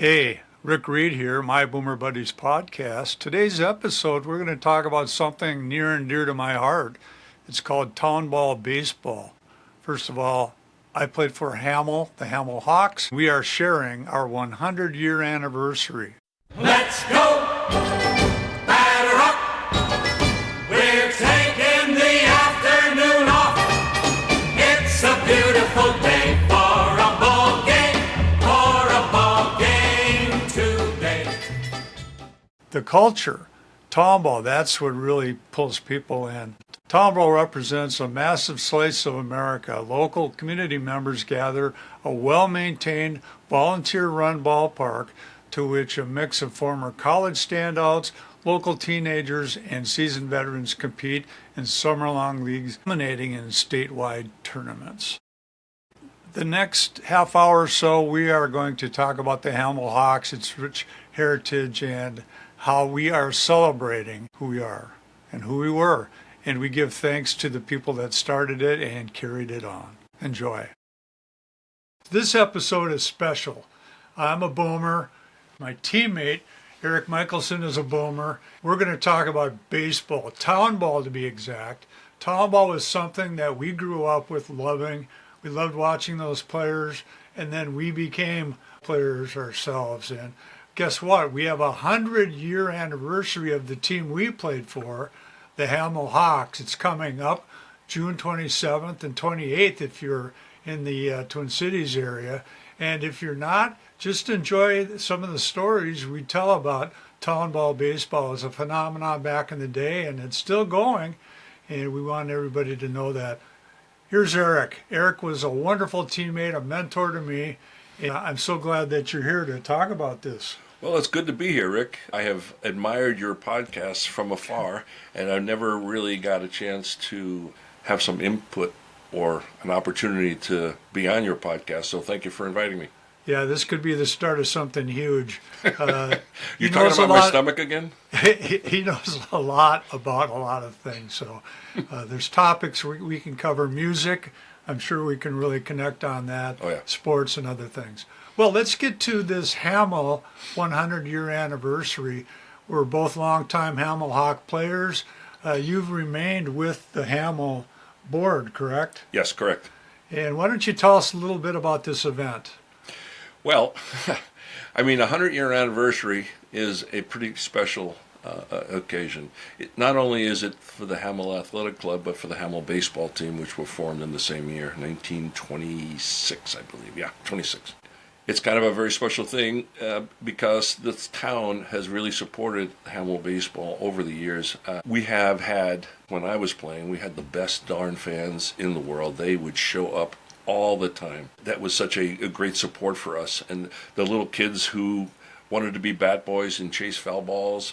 Hey, Rick Reed here, My Boomer Buddies podcast. Today's episode, we're going to talk about something near and dear to my heart. It's called town ball baseball. First of all, I played for Hamel, the Hamel Hawks. We are sharing our 100-year anniversary. Let's go! Batter up! We're taking the afternoon off. It's a beautiful day for a ball game, today. The culture, town ball, that's what really pulls people in. Town ball represents a massive slice of America. Local community members gather a well-maintained, volunteer-run ballpark to which a mix of former college standouts, local teenagers, and seasoned veterans compete in summer-long leagues, culminating in statewide tournaments. The next half hour or so, we are going to talk about the Hamel Hawks, its rich heritage, and how we are celebrating who we are and who we were. And we give thanks to the people that started it and carried it on. Enjoy. This episode is special. I'm a boomer. My teammate, Eric Michelsen, is a boomer. We're going to talk about baseball, town ball to be exact. Town ball was something that we grew up with loving. We loved watching those players, and then we became players ourselves. And guess what? We have a 100-year anniversary of the team we played for, the Hamel Hawks. It's coming up June 27th and 28th if you're in the Twin Cities area. And if you're not, just enjoy some of the stories we tell about town ball baseball. It was a phenomenon back in the day, and it's still going, and we want everybody to know that. Here's Eric. Eric was a wonderful teammate, a mentor to me, and I'm so glad that you're here to talk about this. Well, it's good to be here, Rick. I have admired your podcasts from afar, and I've never really got a chance to have some input or an opportunity to be on your podcast, so thank you for inviting me. Yeah, this could be the start of something huge. You talking about my stomach again? He knows a lot about a lot of things, so there's topics we can cover. Music, I'm sure we can really connect on that. Oh, yeah. Sports and other things. Well, let's get to this Hamel 100-year anniversary. We're both longtime Hamel Hawk players. You've remained with the Hamel board, correct? Yes, correct. And why don't you tell us a little bit about this event? Well, I mean, a 100-year anniversary is a pretty special occasion. Not only is it for the Hamel Athletic Club, but for the Hamel baseball team, which were formed in the same year, 1926, I believe. Yeah, 26. It's kind of a very special thing because this town has really supported Hamel baseball over the years. We have had, when I was playing, we had the best darn fans in the world. They would show up all the time. That was such a great support for us. And the little kids who wanted to be bat boys and chase foul balls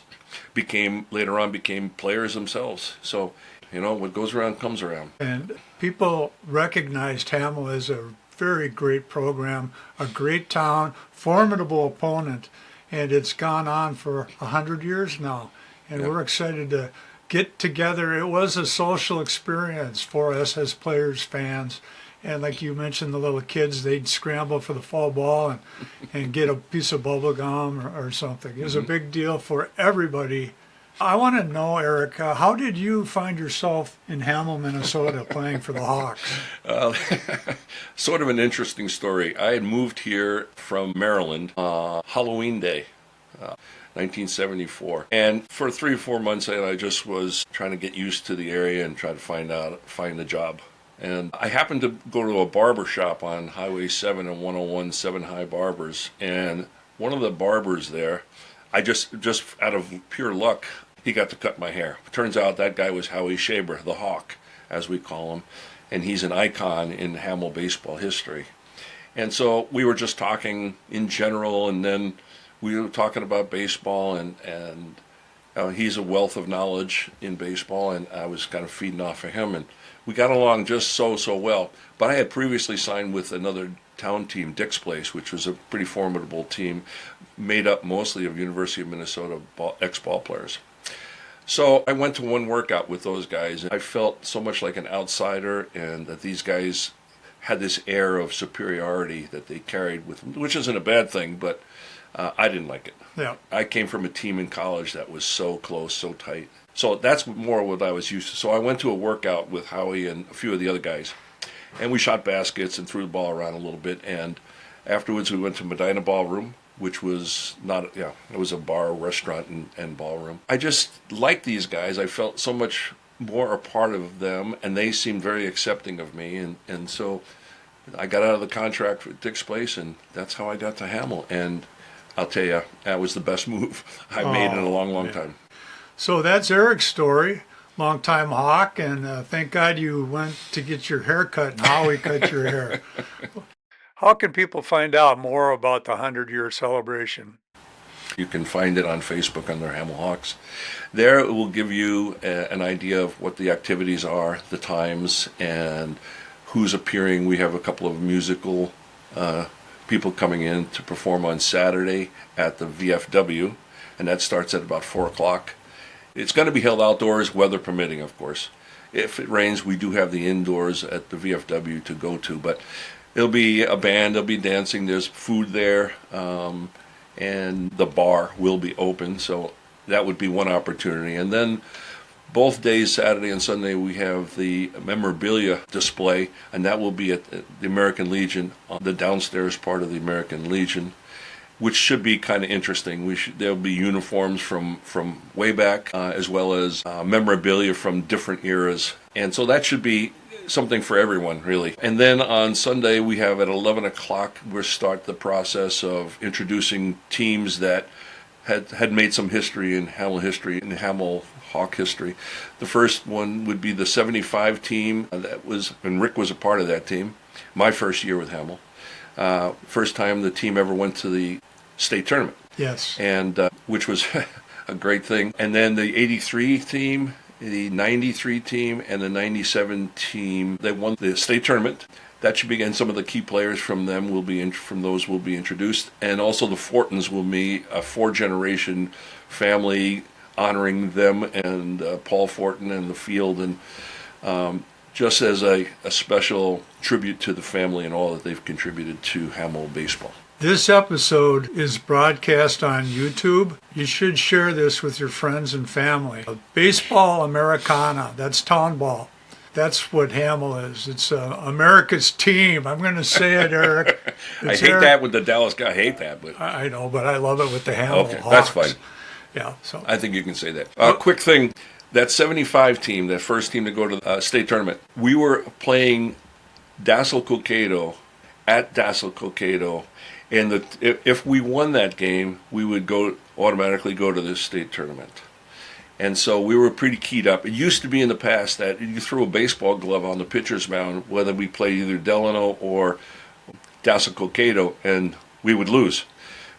later on became players themselves. So, you know, what goes around comes around. And people recognized Hamel as a very great program, a great town, formidable opponent, and it's gone on for 100 years now. And We're excited to get together. It was a social experience for us as players, fans. And like you mentioned, the little kids, they'd scramble for the foul ball and get a piece of bubble gum or something. It was a big deal for everybody. I want to know, Eric, how did you find yourself in Hamel, Minnesota, playing for the Hawks? Sort of an interesting story. I had moved here from Maryland Halloween Day, 1974. And for 3 or 4 months, I just was trying to get used to the area and try to find a job. And I happened to go to a barber shop on Highway 7 and 101, 7 High Barbers. And one of the barbers there, I just out of pure luck, he got to cut my hair. Turns out that guy was Howie Shaber, the Hawk, as we call him. And he's an icon in Hamel baseball history. And so we were just talking in general, and then we were talking about baseball, and he's a wealth of knowledge in baseball, and I was kind of feeding off of him. And we got along just so well. But I had previously signed with another town team, Dick's Place, which was a pretty formidable team, made up mostly of University of Minnesota ex-ball players. So I went to one workout with those guys, and I felt so much like an outsider, and that these guys had this air of superiority that they carried with them, which isn't a bad thing, but I didn't like it. Yeah. I came from a team in college that was so close, so tight. So that's more what I was used to. So I went to a workout with Howie and a few of the other guys, and we shot baskets and threw the ball around a little bit. And afterwards, we went to Medina Ballroom, which was not, it was a bar, restaurant, and ballroom. I just liked these guys. I felt so much more a part of them, and they seemed very accepting of me. And so I got out of the contract at Dick's Place, and that's how I got to Hamel. And I'll tell you, that was the best move I made in a long, long time. So that's Eric's story, longtime Hawk, and thank God you went to get your hair cut and Howie cut your hair. How can people find out more about the 100-year celebration? You can find it on Facebook under Hamel Hawks. There it will give you an idea of what the activities are, the times, and who's appearing. We have a couple of musical people coming in to perform on Saturday at the VFW, and that starts at about 4 o'clock. It's going to be held outdoors, weather permitting, of course. If it rains, we do have the indoors at the VFW to go to, but it'll be a band, there'll be dancing, there's food there, and the bar will be open, so that would be one opportunity. And then both days, Saturday and Sunday, we have the memorabilia display, and that will be at the American Legion, the downstairs part of the American Legion, which should be kind of interesting. There'll be uniforms from way back, as well as memorabilia from different eras. And so that should be something for everyone, really. And then on Sunday, we have at 11 o'clock, we'll start the process of introducing teams that had made some history in Hamel Hawk history. The first one would be the 75 team. And Rick was a part of that team, my first year with Hamel. First time the team ever went to the state tournament. Yes. And which was a great thing. And then the 83 team, the 93 team, and the 97 team, they won the state tournament. That should begin. Some of the key players from them will be introduced, and also the Fortons will be a 4-generation family honoring them and Paul Fortin and the field, and just as a special tribute to the family and all that they've contributed to Hamel baseball. This episode is broadcast on YouTube. You should share this with your friends and family. Baseball Americana, that's town ball. That's what Hamel is. It's America's team. I'm going to say it, Eric. I hate that with the Dallas guy. I hate that, but I know, but I love it with the Hamel okay, Hawks. that's fine. Yeah, so I think you can say that. Quick thing, that 75 team, that first team to go to the state tournament, we were playing Dassel Cokato at Dassel Cokato, and if we won that game, we would automatically go to the state tournament. And so we were pretty keyed up. It used to be in the past that you threw a baseball glove on the pitcher's mound, whether we played either Delano or Dassel Cokato, and we would lose.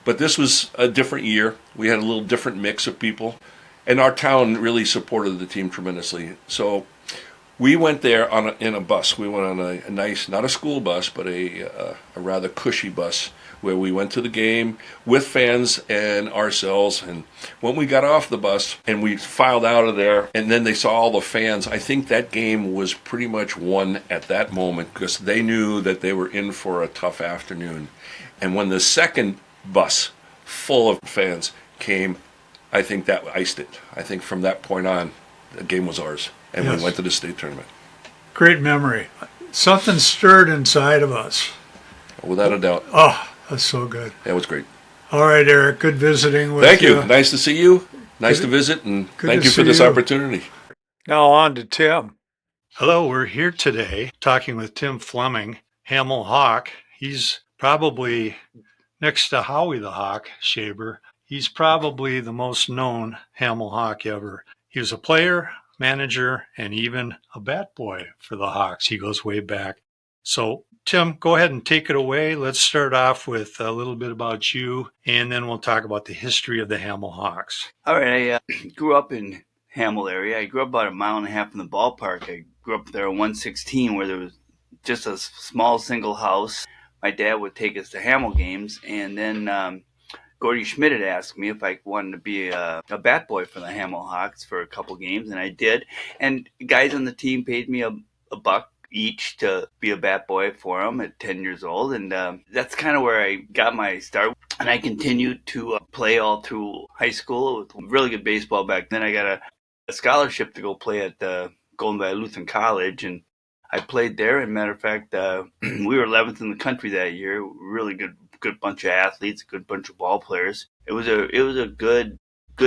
But this was a different year. We had a little different mix of people. And our town really supported the team tremendously. So we went there in a bus. We went on a nice, not a school bus, but a rather cushy bus, where we went to the game with fans and ourselves. And when we got off the bus and we filed out of there, and then they saw all the fans, I think that game was pretty much won at that moment, because they knew that they were in for a tough afternoon. And when the second bus full of fans came, I think that iced it. I think from that point on, the game was ours, and yes, we went to the state tournament. Great memory. Something stirred inside of us. Without a doubt. Oh, that's so good. That was great. All right, Eric, good visiting with Thank you. you. Nice to see you. Nice to visit, and thank you for this opportunity. Now on to Tim. Hello, we're here today talking with Tim Flemming, Hamel Hawk. He's probably, next to Howie the Hawk, Shaber, he's probably the most known Hamel Hawk ever. He was a player, manager, and even a bat boy for the Hawks. He goes way back. So, Tim, go ahead and take it away. Let's start off with a little bit about you, and then we'll talk about the history of the Hamel Hawks. All right, I grew up in Hamel area. I grew up about a mile and a half from the ballpark. I grew up there on 116, where there was just a small single house. My dad would take us to Hamel games, and then Gordy Schmidt had asked me if I wanted to be a bat boy for the Hamel Hawks for a couple games, and I did. And guys on the team paid me a buck each to be a bat boy for them at 10 years old. And that's kind of where I got my start. And I continued to play all through high school with really good baseball back then. I got a scholarship to go play at Golden Valley Lutheran College, and I played there. And matter of fact, we were 11th in the country that year. Really good bunch of athletes, a good bunch of ball players. It was a good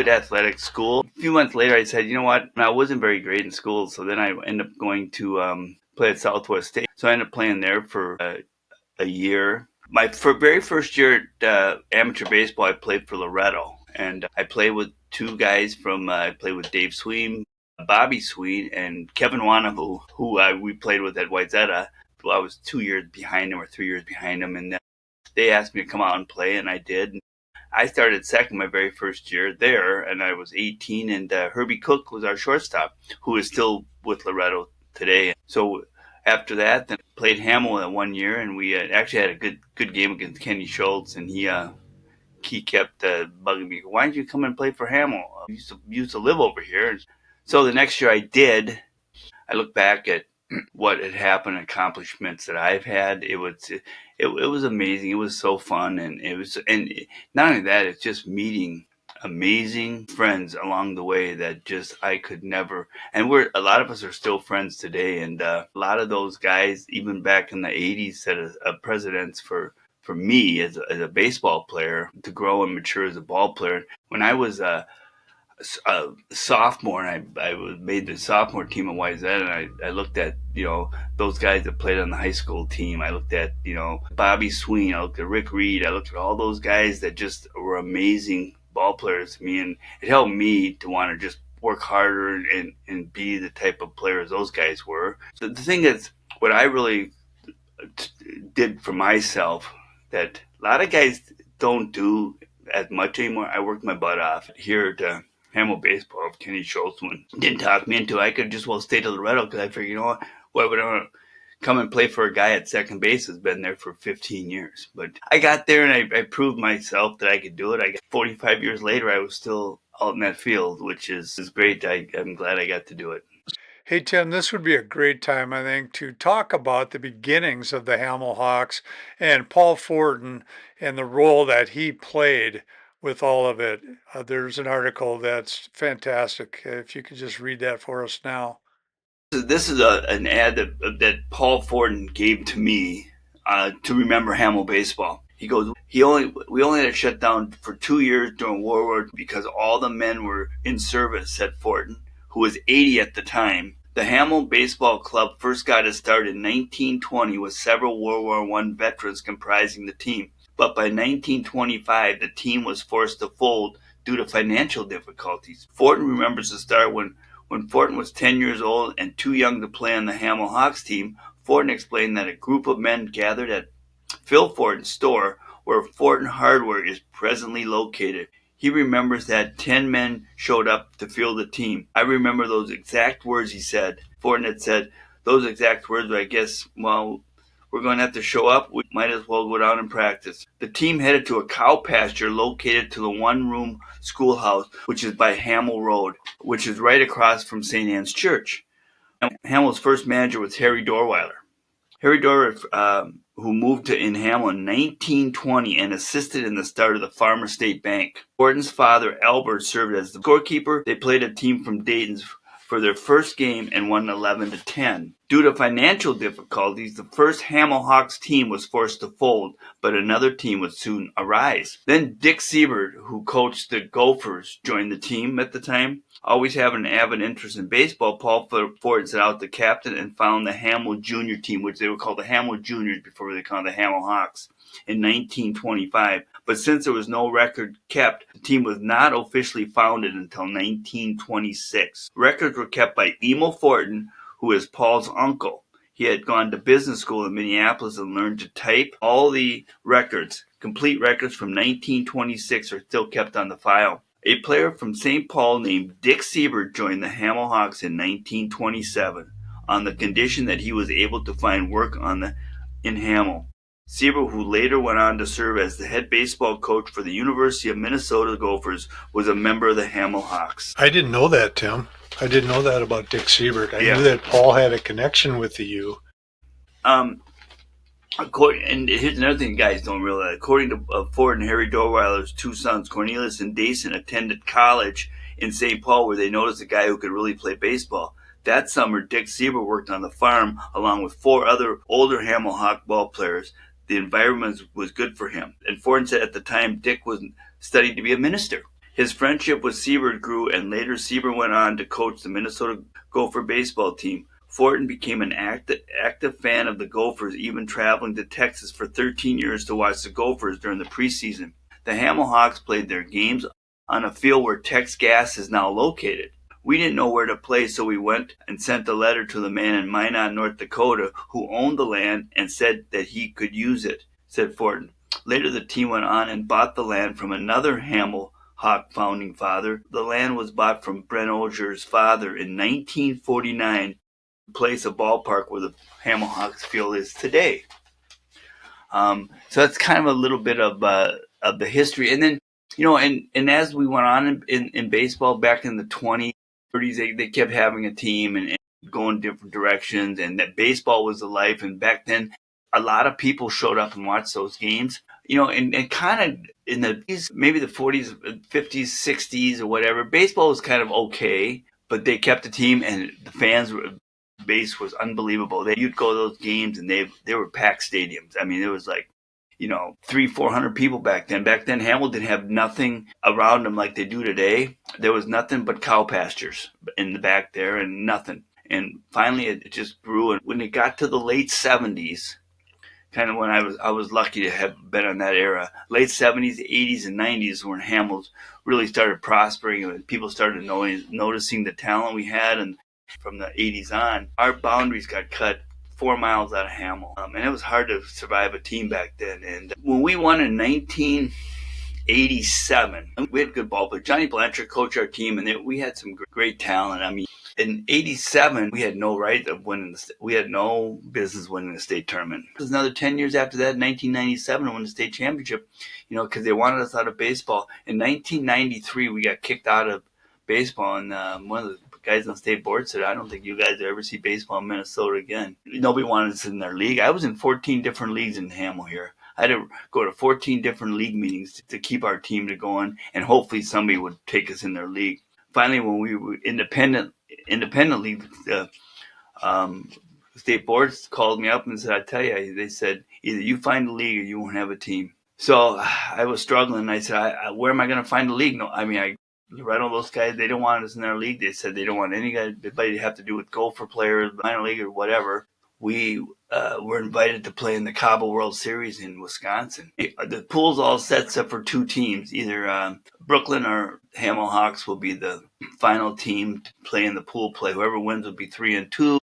athletic school. A few months later, I said, you know what? I wasn't very great in school, so then I ended up going to play at Southwest State. So I ended up playing there for a year. My very first year at amateur baseball, I played for Loretto, and I played with two guys I played with Dave Sween, Bobby Sween, and Kevin Wanahu, who we played with at Wayzata. Well, I was 2 years behind him or 3 years behind him, and they asked me to come out and play, and I did. I started second my very first year there, and I was 18, and Herbie Cook was our shortstop, who is still with Loretto today. So after that, then played Hamel that 1 year, and we actually had a good game against Kenny Schultz, and he kept bugging me, why don't you come and play for Hamel? You used to live over here. And so the next year I did. I look back at what had happened, accomplishments that I've had. It was amazing. It was so fun, and not only that, it's just meeting amazing friends along the way that just I could never. And a lot of us are still friends today, and a lot of those guys, even back in the '80s, set a precedence for me as a baseball player to grow and mature as a ball player. When I was a sophomore, and I made the sophomore team at Wayzata, and I looked at those guys that played on the high school team. I looked at Bobby Sween, I looked at Rick Reed, I looked at all those guys that just were amazing ball players to me, and it helped me to want to just work harder and be the type of players those guys were. So the thing is, what I really did for myself that a lot of guys don't do as much anymore. I worked my butt off here at Hamel Baseball. If Kenny Schultz didn't talk me into it, I could just stay to Loretto, because I figured, why would I want to come and play for a guy at second base who's been there for 15 years? But I got there, and I proved myself that I could do it. 45 years later, I was still out in that field, which is great. I'm glad I got to do it. Hey, Tim, this would be a great time, I think, to talk about the beginnings of the Hamel Hawks and Paul Fortin and the role that he played with all of it. There's an article that's fantastic. If you could just read that for us now. This is an ad that Paul Fortin gave to me to remember Hamel baseball. He goes, we only had to shut down for 2 years during World War II because all the men were in service, said Fortin, who was 80 at the time. The Hamel Baseball Club first got its start in 1920 with several World War I veterans comprising the team. But by 1925, the team was forced to fold due to financial difficulties. Fortin remembers the start when Fortin was 10 years old and too young to play on the Hamel Hawks team. Fortin explained that a group of men gathered at Phil Fortin's store, where Fortin Hardware is presently located. He remembers that 10 men showed up to field the team. I remember those exact words he said. Fortin had said those exact words, but I guess, well, we're going to have to show up. We might as well go down and practice. The team headed to a cow pasture located to the one-room schoolhouse, which is by Hamel Road, which is right across from St. Anne's Church. Hamel's first manager was Harry Dorweiler. Harry Dorweiler, who moved in Hamel in 1920 and assisted in the start of the Farmer State Bank. Fortin's father, Albert, served as the scorekeeper. They played a team from Dayton for their first game and won 11-10. Due to financial difficulties, the first Hamel Hawks team was forced to fold, but another team would soon arise. Then Dick Siebert, who coached the Gophers, joined the team at the time. Always having an avid interest in baseball, Paul Fortin set out the captain and found the Hamel Junior team, which they were called the Hamel Juniors before they called the Hamel Hawks, in 1925. But since there was no record kept, the team was not officially founded until 1926. Records were kept by Emil Fortin, who is Paul's uncle. He had gone to business school in Minneapolis and learned to type. All the records, complete records from 1926, are still kept on the file. A player from St. Paul named Dick Siebert joined the Hamel Hawks in 1927 on the condition that he was able to find work in Hamel. Siebert, who later went on to serve as the head baseball coach for the University of Minnesota Gophers, was a member of the Hamel Hawks. I didn't know that, Tim. I didn't know that about Dick Siebert. I knew that Paul had a connection with the U. And here's another thing guys don't realize. According to Ford and Harry Dorweiler's two sons, Cornelius and Dason, attended college in St. Paul where they noticed a guy who could really play baseball. That summer, Dick Sieber worked on the farm along with 4 other older Hamel Hawk ball players. The environment was good for him. And Ford said at the time Dick was studying to be a minister. His friendship with Sieber grew, and later Sieber went on to coach the Minnesota Gopher baseball team. Fortin became an active fan of the Gophers, even traveling to Texas for 13 years to watch the Gophers during the preseason. The Hamel Hawks played their games on a field where Tex Gas is now located. We didn't know where to play, so we went and sent a letter to the man in Minot, North Dakota, who owned the land and said that he could use it, said Fortin. Later, the team went on and bought the land from another Hamel Hawk founding father. The land was bought from Brent Ogier's father in 1949. Place a ballpark where the Hamel Hawks field is today. So that's kind of a little bit of the history. And then, and as we went on in baseball back in the 20s, 30s, they kept having a team and going different directions, and that baseball was the life. And back then, a lot of people showed up and watched those games. And kind of in maybe the 40s, 50s, 60s, or whatever, baseball was kind of okay, but they kept the team, and the fans base was unbelievable. You'd go to those games and they were packed stadiums. I mean, it was like, 300-400 people back then. Back then, Hamel didn't have nothing around them like they do today. There was nothing but cow pastures in the back there and nothing. And finally, it just grew. And when it got to the late 70s, kind of when I was lucky to have been in that era, late 70s, 80s, and 90s, when Hamels really started prospering and people started noticing the talent we had. And from the 80s on, our boundaries got cut 4 miles out of Hamel. And it was hard to survive a team back then. And when we won in 1987, we had good ball players. Johnny Blanchard coached our team, and we had some great talent. I mean, in 87, we had no right of winning. We had no business winning the state tournament. It was another 10 years after that, 1997, to win the state championship, because they wanted us out of baseball. In 1993, we got kicked out of baseball, and one of the guys on the state board said, I don't think you guys will ever see baseball in Minnesota again. Nobody wanted us in their league. I was in 14 different leagues in Hamel here. I had to go to 14 different league meetings to keep our team going, and hopefully somebody would take us in their league. Finally, when we were independently, the state boards called me up and said, I tell you, they said, either you find a league or you won't have a team. So I was struggling. I said, where am I going to find a league? No, I mean, I read all those guys. They don't want us in their league. They said they don't want anybody to have to do with Gopher players, minor league, or whatever. We were invited to play in the Cabo World Series in Wisconsin. The pool's all set except for 2 teams. Either Brooklyn or Hamel Hawks will be the final team to play in the pool play. Whoever wins will be 3-2.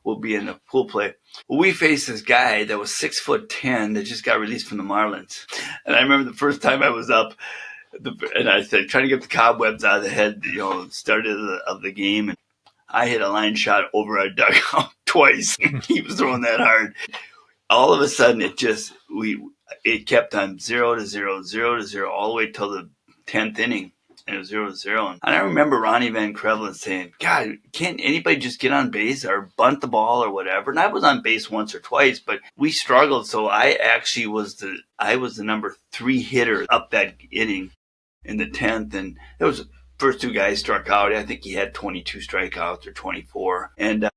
Will be in the pool play. Well, we faced this guy that was 6'10" that just got released from the Marlins. And I remember the first time I was up, and I said, trying to get the cobwebs out of the head, start of the game. And I hit a line shot over our dugout twice. He was throwing that hard. All of a sudden, it kept on 0-0, 0-0, all the way till the 10th inning. And it was 0-0. And I remember Ronnie Van Krevelen saying, God, can't anybody just get on base or bunt the ball or whatever? And I was on base once or twice, but we struggled. So I actually was the number 3 hitter up that inning in the 10th. And it was the first 2 guys struck out. I think he had 22 strikeouts or 24. And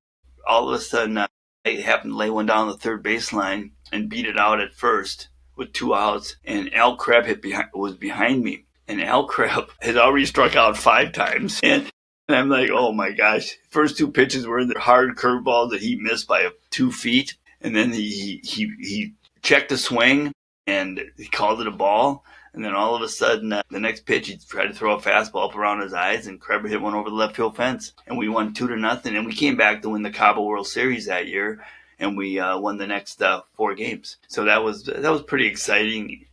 all of a sudden, I happened to lay one down the third baseline and beat it out at first with 2 outs. And Al Krebs was behind me. And Al Krebs had already struck out 5 times. And I'm like, oh my gosh. First 2 pitches were in the hard curveball that he missed by 2 feet. And then he checked the swing and he called it a ball. And then all of a sudden, the next pitch, he tried to throw a fastball up around his eyes, and Krebs hit one over the left field fence. And we won 2-0. And we came back to win the Cabo World Series that year. And we won the next 4 games. So that was pretty exciting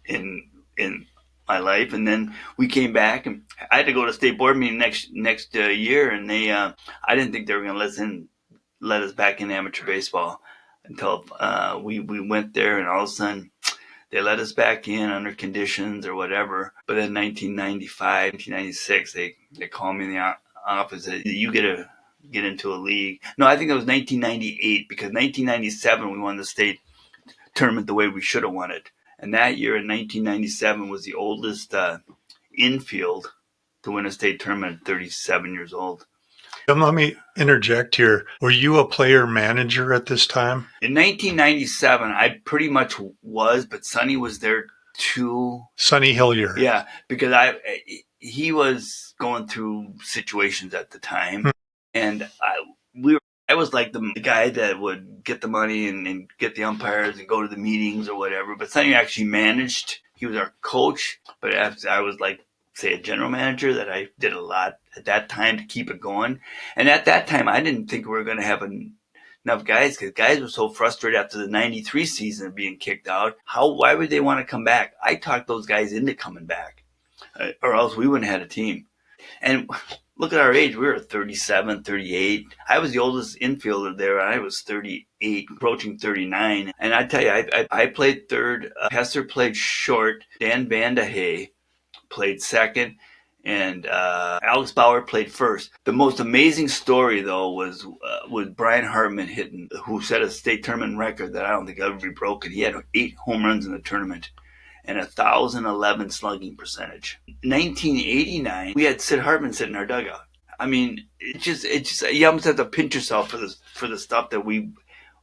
in my life. And then we came back, and I had to go to state board meeting next year, and they I didn't think they were going to let us back in amateur baseball until we went there, and all of a sudden they let us back in under conditions or whatever. But in 1995, 1996, they called me in the office and said, you get a get into a league. No, I think it was 1998 because 1997 we won the state tournament the way we should have won it. And that year in 1997 was the oldest infield to win a state tournament at 37 years old. Let me interject here. Were you a player manager at this time? In 1997, I pretty much was, but Sonny was there too. Sonny Hillier. Yeah, because he was going through situations at the time, and I was like the guy that would get the money and get the umpires and go to the meetings or whatever. But Sonny actually managed. He was our coach, but I was like, say, a general manager, that I did a lot at that time to keep it going. And at that time, I didn't think we were going to have enough guys, because guys were so frustrated after the 93 season of being kicked out. Why would they want to come back? I talked those guys into coming back, or else we wouldn't have had a team. And look at our age. We were 37, 38. I was the oldest infielder there. I was 38, approaching 39. And I tell you, I played third. Hester played short. Dan Vandehay played second. And Alex Bauer played first. The most amazing story, though, was Brian Hartman who set a state tournament record that I don't think will ever be broken. He had 8 home runs in the tournament and 1,011 slugging percentage. In 1989, we had Sid Hartman sit in our dugout. I mean, it just you almost have to pinch yourself for the stuff that we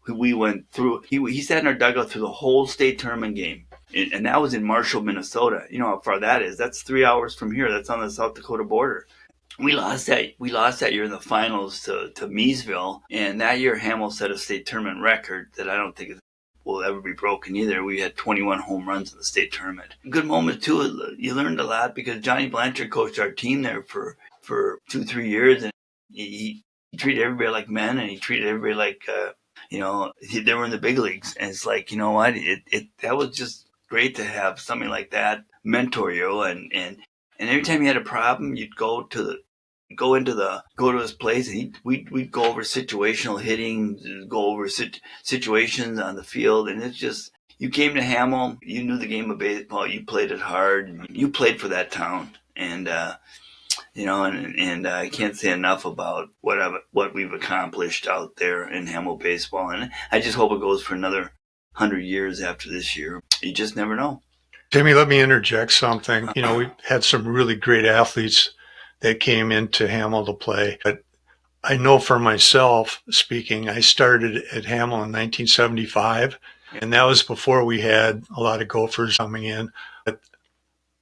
went through. He sat in our dugout through the whole state tournament game. And that was in Marshall, Minnesota. You know how far that is. That's 3 hours from here. That's on the South Dakota border. We lost that year in the finals to Meesville. And that year, Hamel set a state tournament record that I don't think will ever be broken either. We had 21 home runs in the state tournament. Good moment, too. You learned a lot because Johnny Blanchard coached our team there for 2-3 years. And he treated everybody like men, and he treated everybody like, they were in the big leagues. And it's like, you know what? That was just great to have somebody like that mentor you, and every time you had a problem, you'd go to his place, and we'd go over situational hitting, go over situations on the field, and it's just, you came to Hamel, you knew the game of baseball, you played it hard, you played for that town, and I can't say enough about what we've accomplished out there in Hamel baseball, and I just hope it goes for another 100 years after this year. You just never know. Jamie, let me interject something. We had some really great athletes that came into Hamel to play. But I know for myself speaking, I started at Hamel in 1975, and that was before we had a lot of Gophers coming in. But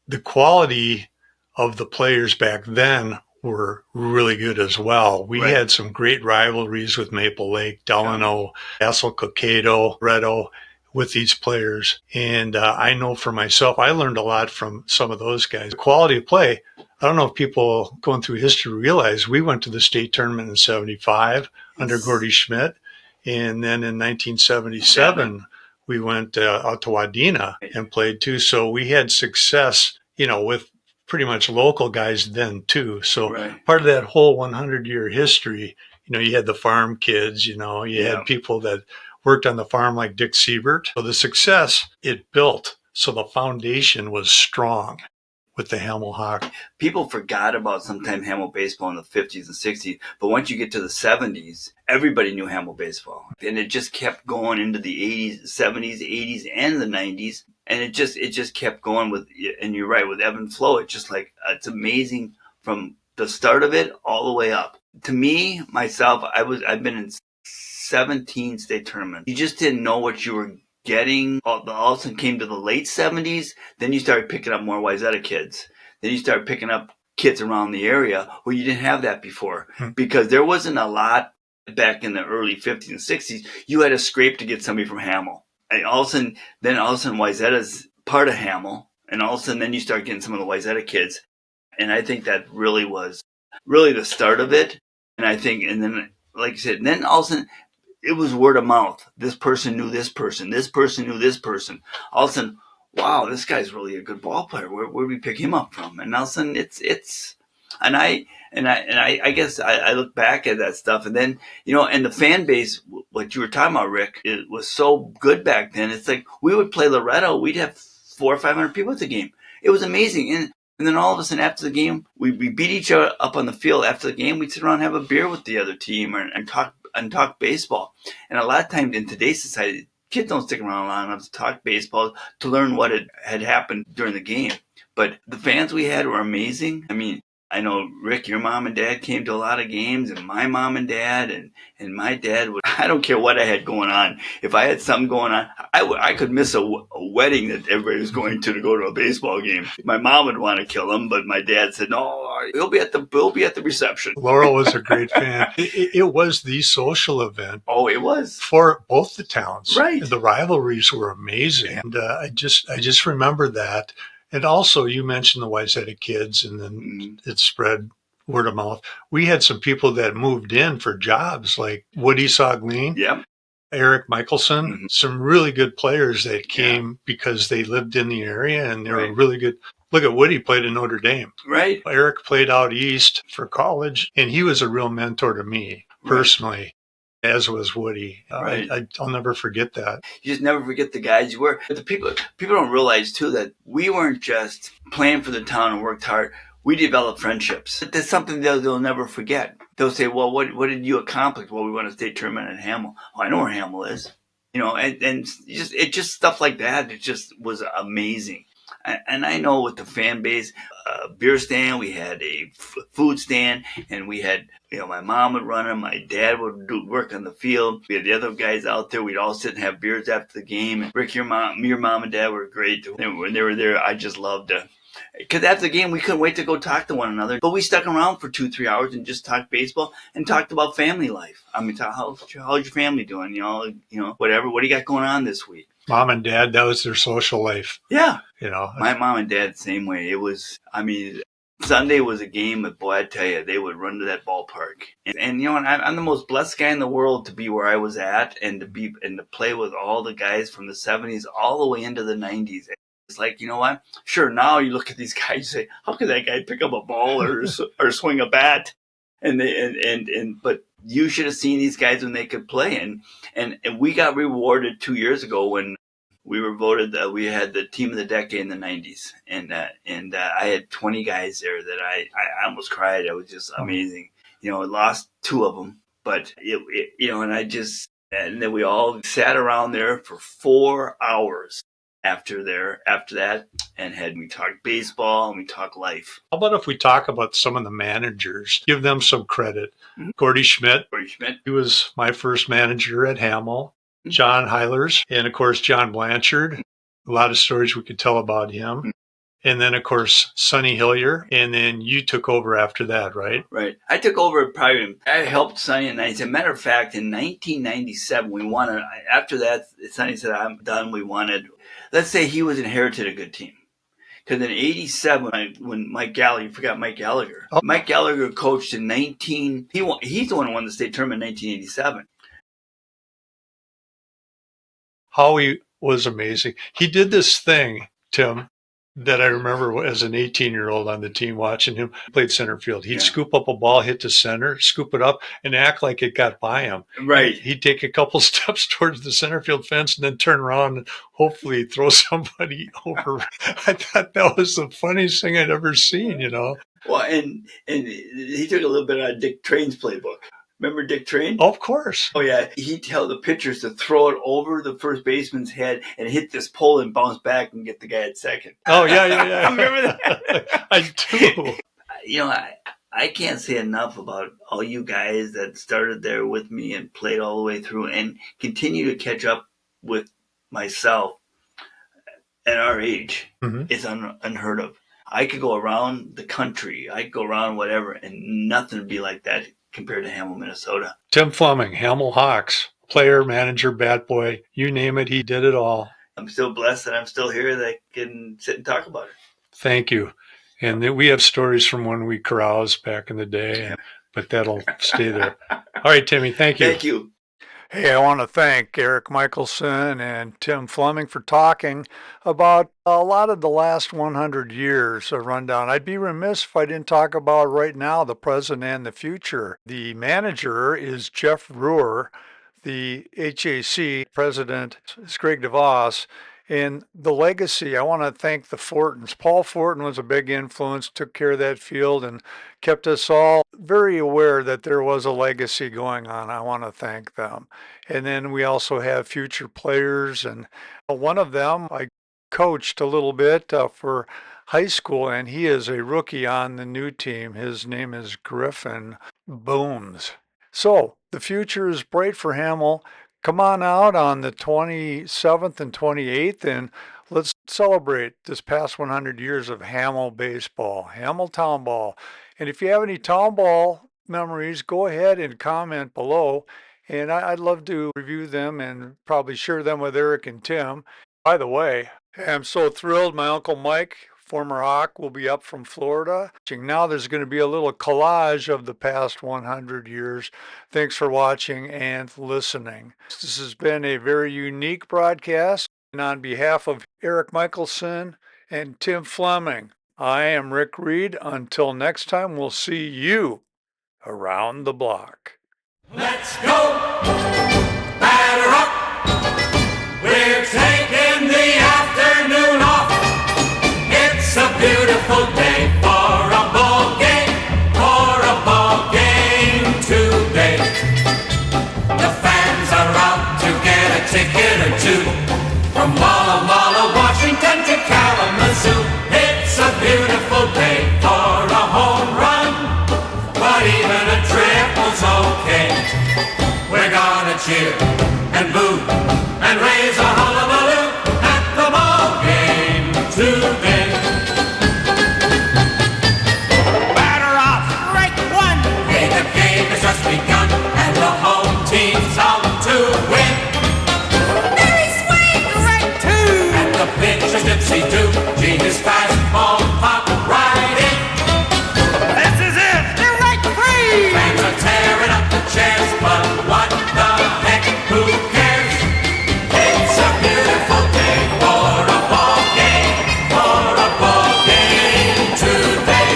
the quality of the players back then were really good as well. We had some great rivalries with Maple Lake, Delano, Castle, Cokato, Reddo, with these players. And I know for myself, I learned a lot from some of those guys. The quality of play, I don't know if people going through history realize we went to the state tournament in 75 under Gordy Schmidt. And then in 1977, we went out to Wadena and played too. So we had success, with pretty much local guys then too. So part of that whole 100-year history, you had the farm kids, you had people that worked on the farm like Dick Siebert. So the success it built, so the foundation was strong with the Hamel Hawks. People forgot about sometimes Hamel baseball in the 50s and 60s, but once you get to the 70s, everybody knew Hamel baseball. And it just kept going into the 80s, 70s, 80s, and the 90s. And it just kept going with, and you're right, with ebb and flow. It's just like, it's amazing from the start of it all the way up. To me, myself, I've been in 17 state tournaments. You just didn't know what you were getting. All of a sudden came to the late 70s. Then you started picking up more Wayzata kids. Then you started picking up kids around the area where you didn't have that before. Because there wasn't a lot back in the early 50s and 60s. You had to scrape to get somebody from Hamel. And all of a sudden Wayzata's part of Hamel. And all of a sudden then you start getting some of the Wayzata kids. And I think that really was the start of it. And then, like you said, then all of a sudden, it was word of mouth. This person knew this person. This person knew this person. All of a sudden, wow, this guy's really a good ball player. Where did we pick him up from? And all of a sudden, I guess I look back at that stuff, and then and the fan base, what you were talking about, Rick, it was so good back then. It's like we would play Loretto, we'd have 400 or 500 people at the game. It was amazing, and And then all of a sudden after the game, we beat each other up on the field. After the game, we'd sit around and have a beer with the other team and talk baseball. And a lot of times in today's society, kids don't stick around long enough to talk baseball to learn what had happened during the game. But the fans we had were amazing. I mean, I know, Rick, your mom and dad came to a lot of games, and my mom and dad, and my dad would, I don't care what I had going on. If I had something going on, I could miss a wedding that everybody was going to go to a baseball game. My mom would want to kill him, but my dad said, no, we'll be at the reception. Laurel was a great fan. It was the social event. Oh, it was. For both the towns. Right. The rivalries were amazing. And I just remember that. And also, you mentioned the Wayzata kids, and then it spread word of mouth. We had some people that moved in for jobs, like Woody Saugleen, Yep. Eric Michelsen, some really good players that came because they lived in the area and they were really good. Look at Woody played in Notre Dame. Right. Eric played out east for college, and he was a real mentor to me personally. As was Woody. I'll never forget that. You just never forget the guys you were. But the people don't realize, too, that we weren't just playing for the town and worked hard. We developed friendships. That's something they'll never forget. They'll say, well, what did you accomplish? Well, we won a state tournament at Hamel. Oh, I know where Hamel is. You know, and just stuff like that. It just was amazing. And I know with the fan base, beer stand, we had a food stand, and we had, my mom would run them, my dad would do work on the field. We had the other guys out there. We'd all sit and have beers after the game. And Rick, your mom and dad were great. When they were there, I just loved it. Because after the game, we couldn't wait to go talk to one another. But we stuck around for 2-3 hours and just talked baseball and talked about family life. I mean, how's your family doing? Whatever. What do you got going on this week? Mom and dad, that was their social life. Yeah. My mom and dad, same way. It was, Sunday was a game, but boy, I tell you, they would run to that ballpark. And I'm the most blessed guy in the world to be where I was at and to play with all the guys from the 70s all the way into the 90s. It's like, you know what? Sure, now you look at these guys and say, how could that guy pick up a ball or swing a bat? But you should have seen these guys when they could play. And we got rewarded 2 years ago when we were voted that we had the team of the decade in the 90s. And I had 20 guys there that I almost cried. It was just amazing. I lost 2 of them, but and then we all sat around there for 4 hours after that, and we talked baseball and we talked life. How about if we talk about some of the managers, give them some credit? Gordy Schmidt, he was my first manager at Hamel. John Heilers, and of course John Blanchard. A lot of stories we could tell about him. And then of course Sonny Hillier, and then you took over after that, right? Right. I took over I helped Sonny, and as a matter of fact, in 1997 we wanted. After that, Sonny said, "I'm done." We wanted. Let's say he was inherited a good team. Because in 87, when Mike Gallagher, you forgot Mike Gallagher. Oh. Mike Gallagher coached in he's the one who won the state tournament in 1987. Howie was amazing. He did this thing, Tim, that I remember as an 18-year-old on the team watching him played center field. He'd scoop up a ball, hit the center, scoop it up, and act like it got by him. Right. He'd take a couple steps towards the center field fence and then turn around and hopefully throw somebody over. I thought that was the funniest thing I'd ever seen, Well, and he took a little bit out of Dick Train's playbook. Remember Dick Train? Oh, of course. Oh, yeah. He'd tell the pitchers to throw it over the first baseman's head and hit this pole and bounce back and get the guy at second. Oh, yeah. Remember that? I do. I can't say enough about all you guys that started there with me and played all the way through and continue to catch up with myself at our age. It's unheard of. I could go around the country. I could go around whatever, and nothing would be like that compared to Hamel, Minnesota. Tim Flemming, Hamel Hawks, player, manager, bat boy, you name it, he did it all. I'm still blessed that I'm still here that I can sit and talk about it. Thank you. And we have stories from when we caroused back in the day, but that'll stay there. All right, Timmy, thank you. Thank you. Hey, I want to thank Eric Michelsen and Tim Flemming for talking about a lot of the last 100 years of rundown. I'd be remiss if I didn't talk about right now the present and the future. The manager is Jeff Ruhr. The HAC president is Greg DeVos. And the legacy, I want to thank the Fortons. Paul Fortin was a big influence, took care of that field, and kept us all very aware that there was a legacy going on. I want to thank them. And then we also have future players, and one of them I coached a little bit for high school, and he is a rookie on the new team. His name is Griffin Booms. So the future is bright for Hamel. Come on out on the 27th and 28th, and let's celebrate this past 100 years of Hamel baseball, Hamel Town Ball. And if you have any Town Ball memories, go ahead and comment below, and I'd love to review them and probably share them with Eric and Tim. By the way, I'm so thrilled my Uncle Mike, former Hawk, will be up from Florida. Now there's going to be a little collage of the past 100 years. Thanks for watching and listening. This has been a very unique broadcast. And on behalf of Eric Michelsen and Tim Flemming, I am Rick Reed. Until next time, we'll see you around the block. Let's go, batter up. We're taking the afternoon off. It's a beautiful day for a ball game, today. The fans are out to get a ticket or two. From Walla Walla, Washington to Kalamazoo. It's a beautiful day for a home run, but even a triple's okay. We're gonna cheer and boo and raise a hullabaloo at the ball game today. Batter off, strike one. Hey, the game has just begun and the home team's out to win. Merry swing, strike two. And the pitch is dipsy-do. Genius fastball pop right in. This is it. Strike three. Fans are tearing up the chairs, but what the heck? Who cares? It's a beautiful day for a ball game, today.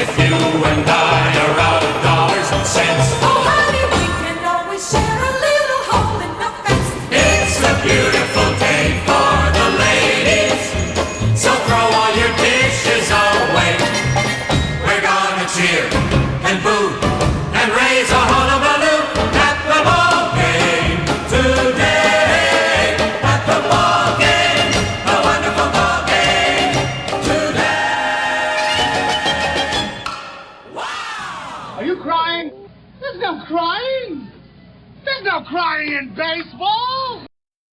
If you and I are out of dollars and cents, Oh, honey, we can always share a little hole in the fence. it's a beautiful day for the ladies. So throw all your dishes away. We're gonna cheer and boo and raise a hullabaloo at the ball game today. At the ball game, a wonderful ball game today. Are you crying? There's no crying. There's no crying in baseball.